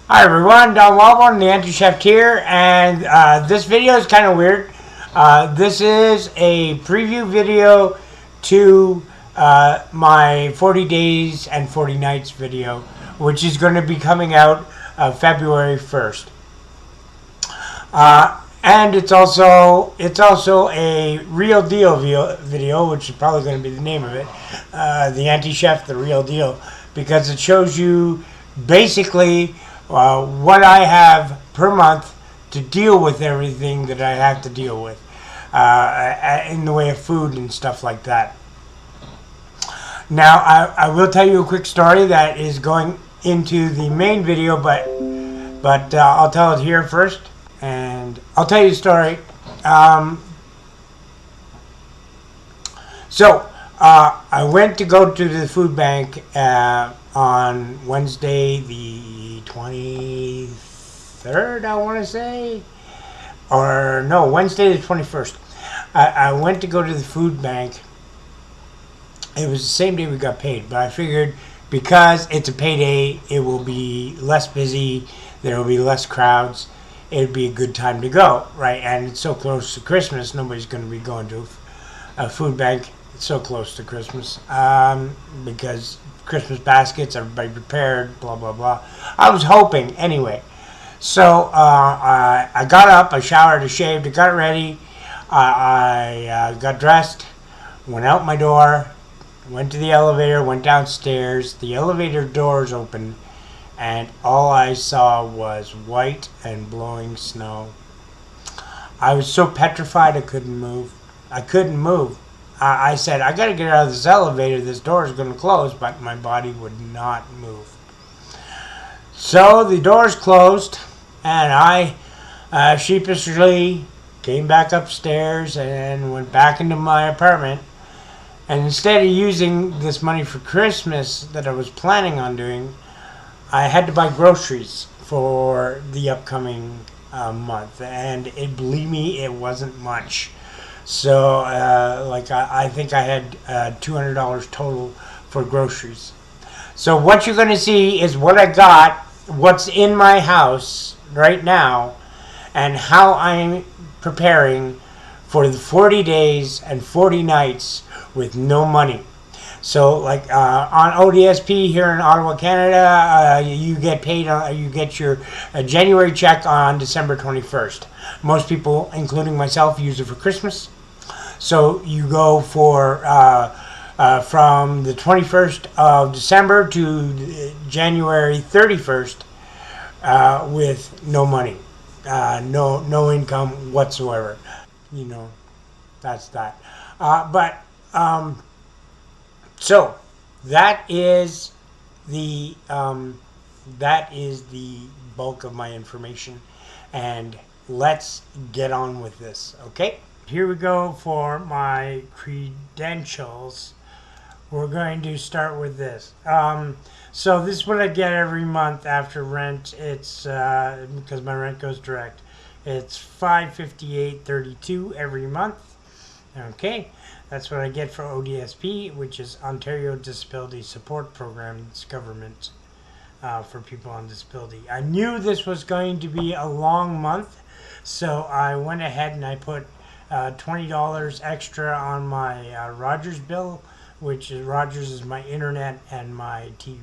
Hi everyone, Don Wellborn, the Anti-Chef here, and this video is kind of weird. This is a preview video to my 40 days and 40 nights video, which is going to be coming out February 1st. And it's also a real deal video, which is probably going to be the name of it, the Anti-Chef, the real deal, because it shows you basically what I have per month to deal with everything that I have to deal with in the way of food and stuff like that. Now, I will tell you a quick story that is going into the main video, but I'll tell it here first, and I'll tell you a story. I went to go to the food bank on Wednesday, the 23rd, I want to say. Or no, Wednesday the 21st. I went to go to the food bank. It was the same day we got paid, but I figured because it's a payday, it will be less busy, there will be less crowds, it'd be a good time to go, right? And it's so close to Christmas, nobody's going to be going to a food bank. It's so close to Christmas because Christmas baskets, everybody prepared, blah, blah, blah. I was hoping anyway. So I got up, I showered, I shaved, I got ready, I got dressed, went out my door, went to the elevator, went downstairs. The elevator doors opened, and all I saw was white and blowing snow. I was so petrified I couldn't move. I said, I gotta get out of this elevator, this door is gonna close, but my body would not move. So the doors closed, and I sheepishly came back upstairs and went back into my apartment. And instead of using this money for Christmas that I was planning on doing, I had to buy groceries for the upcoming month. And believe me, it wasn't much. So, I think I had $200 total for groceries. So what you're going to see is what I got, what's in my house right now, and how I'm preparing for the 40 days and 40 nights with no money. So, on ODSP here in Ottawa, Canada, you get paid. You get your January check on December 21st. Most people, including myself, use it for Christmas. So you go for from the 21st of December to January 31st with no money, no income whatsoever. You know, that's that. But so that is the bulk of my information, and let's get on with this. Okay, here we go for my credentials. We're going to start with this. So this is what I get every month after rent. It's because my rent goes direct. It's $558.32 every month. Okay, that's what I get for ODSP, which is Ontario Disability Support Program. It's government for people on disability. I knew this was going to be a long month, so I went ahead and I put $20 extra on my Rogers bill, which is Rogers is my internet and my TV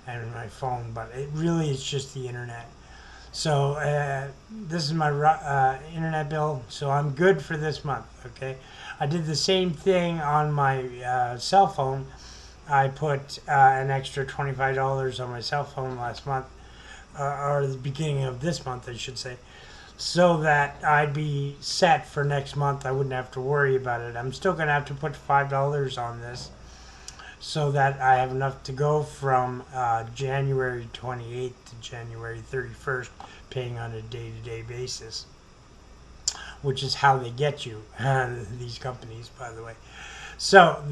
and my phone, but it really is just the internet. So this is my internet bill, so I'm good for this month. Okay, I did the same thing on my cell phone. I put an extra $25 on my cell phone last month, or the beginning of this month, I should say, so that I'd be set for next month. I wouldn't have to worry about it. I'm still going to have to put $5 on this so that I have enough to go from January 28th to January 31st, paying on a day-to-day basis, which is how they get you, these companies, by the way. So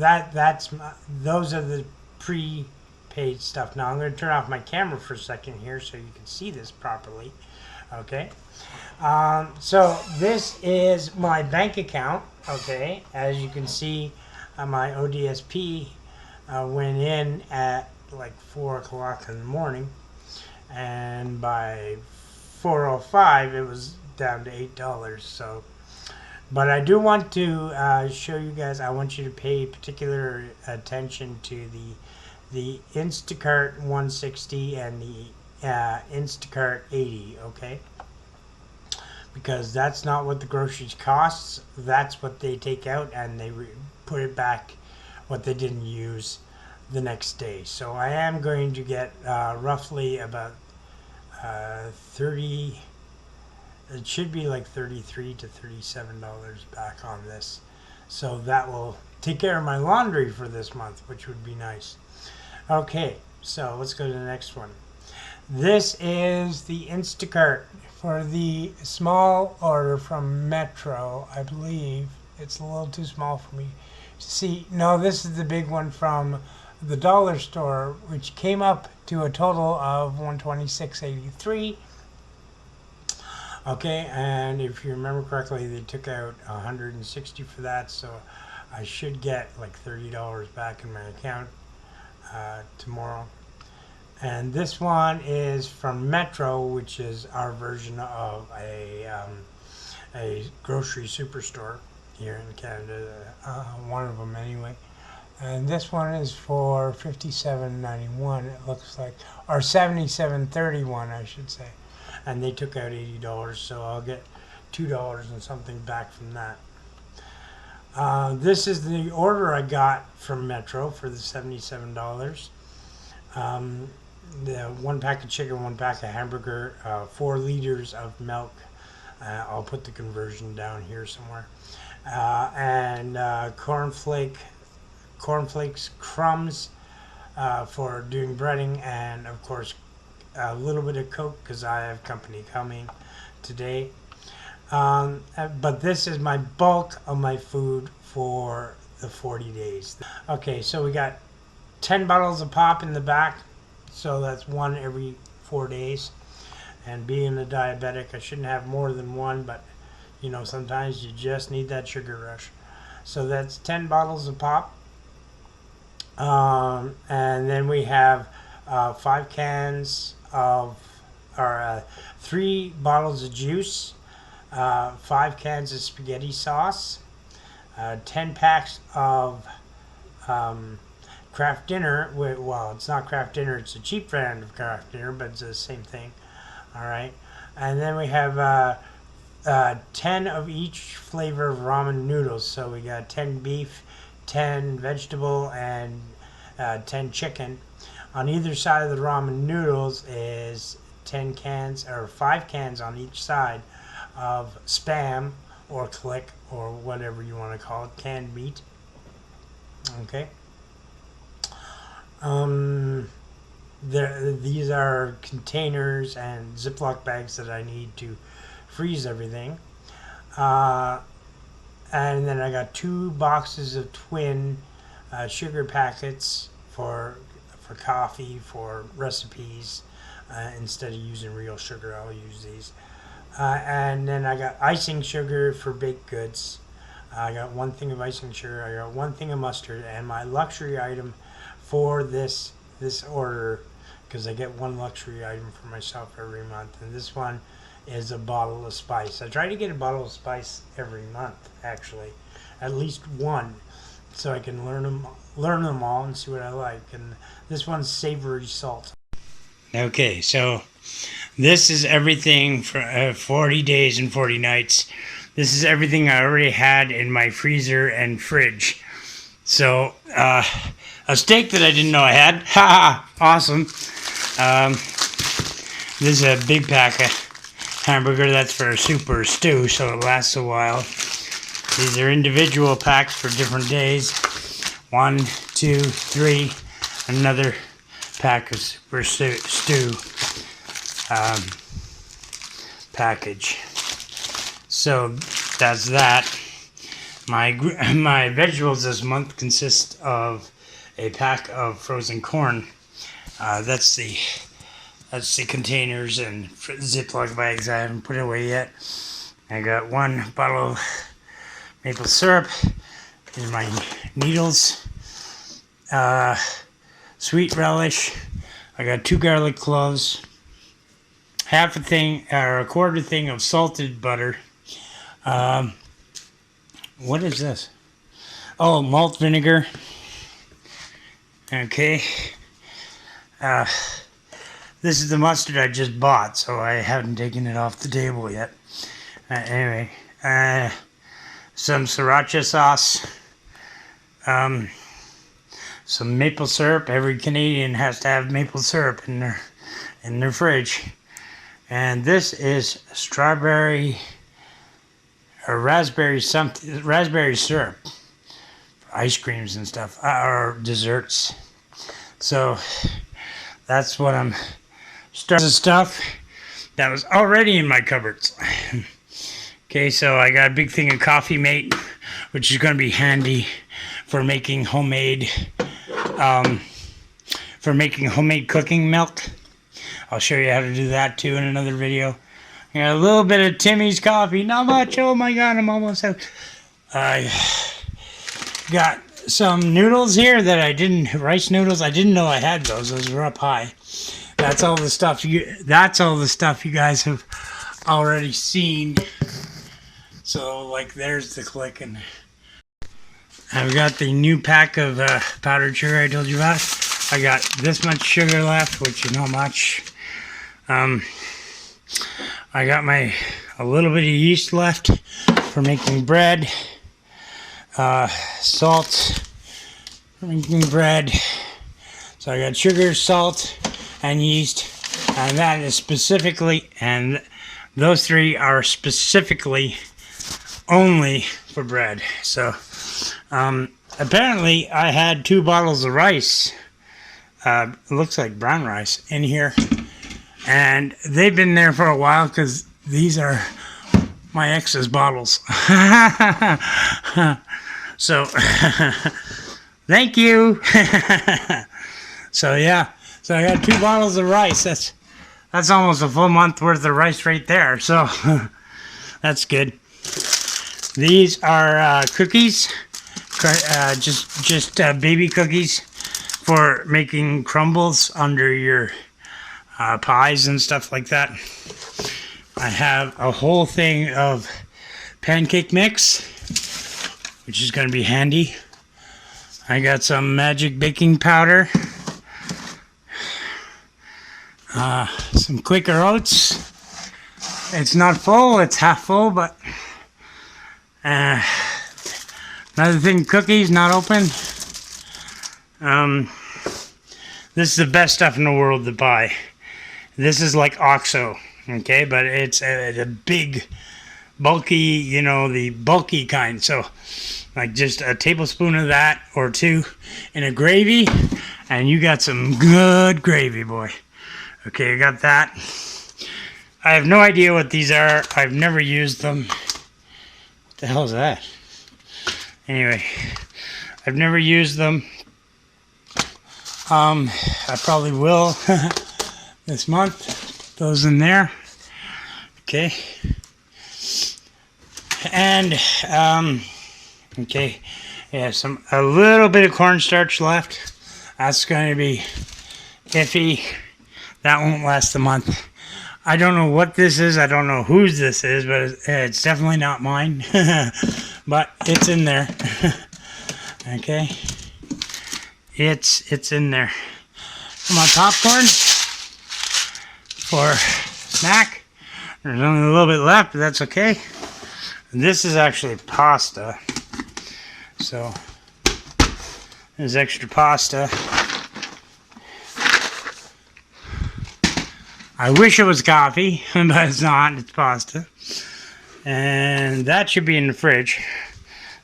those are the prepaid stuff. Now I'm going to turn off my camera for a second here so you can see this properly. Okay. So this is my bank account. Okay, as you can see, my ODSP went in at like 4 o'clock in the morning, and by 4:05 it was down to $8. So, but I do want to show you guys. I want you to pay particular attention to the Instacart 160 and the Instacart 80. Okay, because that's not what the groceries costs. That's what they take out and they put it back what they didn't use the next day. So I am going to get roughly about 30. It should be like $33 to $37 back on this. So that will take care of my laundry for this month, which would be nice. Okay, so let's go to the next one. This is the Instacart for the small order from Metro. I believe it's a little too small for me to see. No, this is the big one from the dollar store, which came up to a total of $126.83. Okay, and if you remember correctly, they took out $160 for that, so I should get like $30 back in my account tomorrow. And this one is from Metro, which is our version of a grocery superstore here in Canada, one of them anyway. And this one is for $57.91. It looks like, or $77.31, I should say. And they took out $80, so I'll get $2 and something back from that. This is the order I got from Metro for the $77. The 1 pack of chicken, 1 pack of hamburger, 4 liters of milk. I'll put the conversion down here somewhere. And cornflakes crumbs for doing breading, and of course a little bit of Coke because I have company coming today. But this is my bulk of my food for the 40 days. Okay, so we got 10 bottles of pop in the back, so that's one every 4 days. And being a diabetic, I shouldn't have more than one, but you know, sometimes you just need that sugar rush. So that's 10 bottles of pop. And then we have 5 cans of, or 3 bottles of juice, 5 cans of spaghetti sauce, 10 packs of Kraft Dinner. Well, it's not Kraft Dinner, it's a cheap brand of Kraft Dinner, but it's the same thing. All right. And then we have 10 of each flavor of ramen noodles. So we got 10 beef, 10 vegetable, and 10 chicken. On either side of the ramen noodles is 10 cans, or 5 cans on each side of Spam or Click or whatever you want to call it, canned meat. Okay. These are containers and Ziploc bags that I need to freeze everything. And then I got 2 boxes of twin sugar packets for coffee, for recipes. Instead of using real sugar, I'll use these. And then I got icing sugar for baked goods. I got 1 thing of icing sugar. I got 1 thing of mustard, and my luxury item for this order, because I get 1 luxury item for myself every month, and this one is a bottle of spice. I try to get a bottle of spice every month, actually, at least 1, so I can learn them all and see what I like. And this one's savory salt. Okay, so this is everything for 40 days and 40 nights. This is everything I already had in my freezer and fridge. So, a steak that I didn't know I had. Ha! Awesome. This is a big pack of hamburger. That's for soup or stew, so it lasts a while. These are individual packs for different days. 1, 2, 3. Another pack is for stew package. So that's that. My vegetables this month consist of a pack of frozen corn. That's the containers and Ziploc bags. I haven't put it away yet. I got 1 bottle of maple syrup. These are my needles. Sweet relish. I got 2 garlic cloves. half a thing or a quarter thing of salted butter. What is this? Oh, malt vinegar. Okay. This is the mustard I just bought, so I haven't taken it off the table yet. Anyway, some sriracha sauce. Some maple syrup. Every Canadian has to have maple syrup in their fridge. And this is strawberry or raspberry syrup for ice creams and stuff, or desserts. So that's what I'm starting. Stuff that was already in my cupboards. Okay, so I got a big thing of Coffee Mate, which is going to be handy for making homemade cooking milk. I'll show you how to do that too in another video. I got a little bit of Timmy's coffee, not much. Oh my god, I'm almost out. I got some noodles here that rice noodles. I didn't know I had those. Those were up high. That's all the stuff you guys have already seen. So like there's the click, and I've got the new pack of powdered sugar I told you about. I got this much sugar left, which is not much. I got a little bit of yeast left for making bread. Salt for making bread. So I got sugar, salt, and yeast, and that is specifically, and those three are specifically only for bread. So apparently I had 2 bottles of rice, it looks like brown rice, in here, and they've been there for a while because these are my ex's bottles. So thank you. So yeah, so I got 2 bottles of rice. That's almost a full month worth of rice right there. So that's good. These are cookies, just baby cookies for making crumbles under your pies and stuff like that. I have a whole thing of pancake mix, which is going to be handy. I got some magic baking powder, some Quaker Oats. It's not full, it's half full, but another thing, cookies not open. This is the best stuff in the world to buy. This is like OXO, okay, but it's a big, bulky, the bulky kind. So like just a tablespoon of that or 2 in a gravy, and you got some good gravy, boy. Okay, I got that. I have no idea what these are. I've never used them. What the hell is that? Anyway, I've never used them. I probably will this month. Put those in there. Okay. And okay, yeah, a little bit of cornstarch left. That's going to be iffy. That won't last a month. I don't know what this is. I don't know whose this is, but it's definitely not mine. But it's in there. Okay. It's in there. My popcorn for snack. There's only a little bit left, but that's okay. This is actually pasta. So there's extra pasta. I wish it was coffee, but it's not. It's pasta. And that should be in the fridge.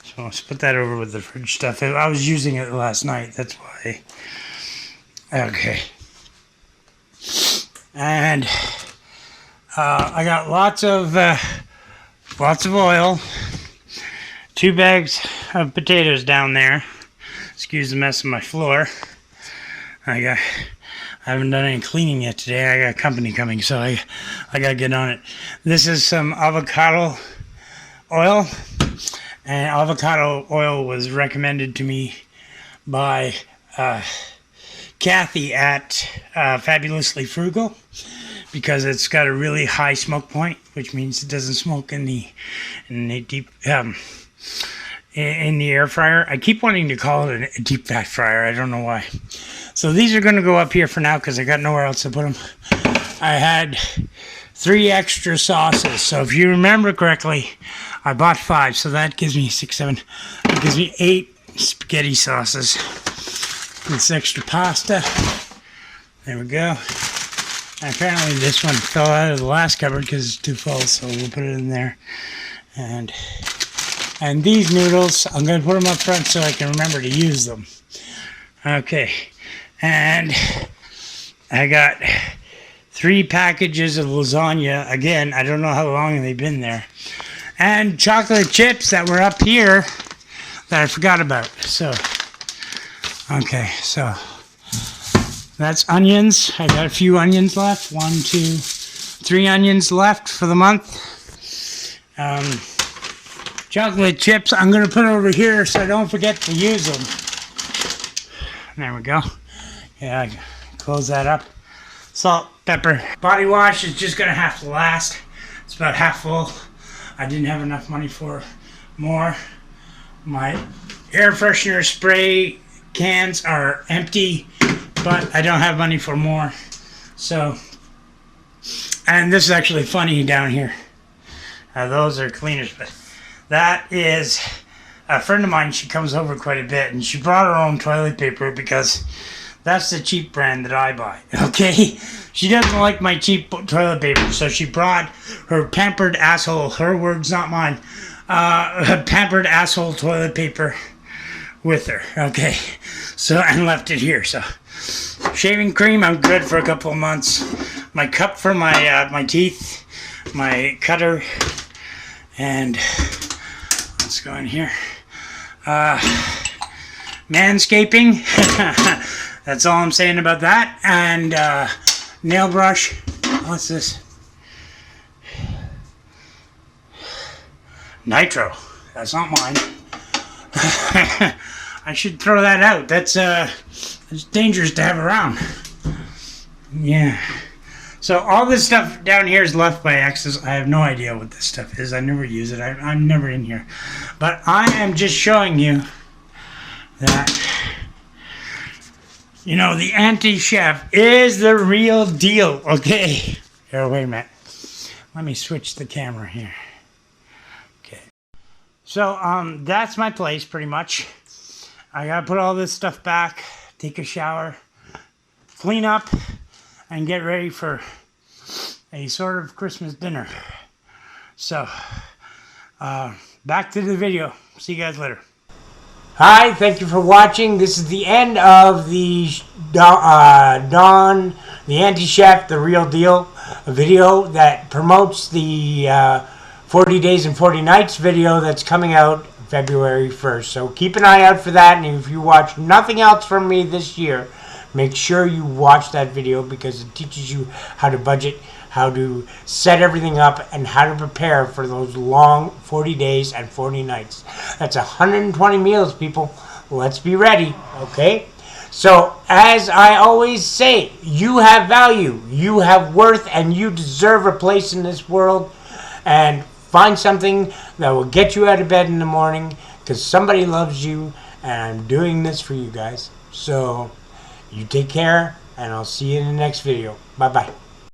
So let's put that over with the fridge stuff. I was using it last night. That's why. Okay. And I got lots of oil. 2 bags of potatoes down there. Excuse the mess on my floor. I haven't done any cleaning yet today. I got company coming, so I gotta get on it. This is some avocado oil, and avocado oil was recommended to me by Kathy at Fabulously Frugal, because it's got a really high smoke point, which means it doesn't smoke in the deep in the air fryer. I keep wanting to call it a deep fat fryer. I don't know why. So these are going to go up here for now because I got nowhere else to put them. I had 3 extra sauces. So if you remember correctly, I bought 5. So that gives me 6, 7. That gives me 8 spaghetti sauces. This extra pasta. There we go. And apparently this one fell out of the last cupboard because it's too full. So we'll put it in there. And these noodles, I'm going to put them up front so I can remember to use them. Okay. And I got 3 packages of lasagna. Again, I don't know how long they've been there. And chocolate chips that were up here that I forgot about. So, okay, so that's onions. I got a few onions left. 1, 2, 3 onions left for the month. Chocolate chips I'm going to put over here so I don't forget to use them. There we go. Yeah, close that up. Salt, pepper. Body wash is just going to have to last. It's about half full. I didn't have enough money for more. My air freshener spray cans are empty, but I don't have money for more. So, and this is actually funny down here. Those are cleaners, but that is a friend of mine. She comes over quite a bit, and she brought her own toilet paper because that's the cheap brand that I buy. Okay, she doesn't like my cheap toilet paper, so she brought her pampered asshole. Her words, not mine. Pampered asshole toilet paper with her. Okay, so and left it here. So shaving cream, I'm good for a couple of months. My cup for my my teeth, my cutter, and let's go in here. Manscaping. That's all I'm saying about that. And nail brush. What's this? Nitro. That's not mine. I should throw that out. That's it's dangerous to have around. Yeah. So all this stuff down here is left by accident. I have no idea what this stuff is. I never use it. I'm never in here. But I am just showing you that, you know, the anti-chef is the real deal. Okay. Here, wait a minute. Let me switch the camera here. Okay. So, that's my place pretty much. I gotta put all this stuff back, take a shower, clean up, and get ready for a sort of Christmas dinner. So, back to the video. See you guys later. Hi, thank you for watching. This is the end of the Don, the Anti-Chef, the Real Deal video that promotes the 40 Days and 40 Nights video that's coming out February 1st. So keep an eye out for that, and if you watch nothing else from me this year, make sure you watch that video because it teaches you how to budget, how to set everything up, and how to prepare for those long 40 days and 40 nights. That's 120 meals, people. Let's be ready, okay? So, as I always say, you have value, you have worth, and you deserve a place in this world. And find something that will get you out of bed in the morning because somebody loves you, and I'm doing this for you guys. So, you take care, and I'll see you in the next video. Bye-bye.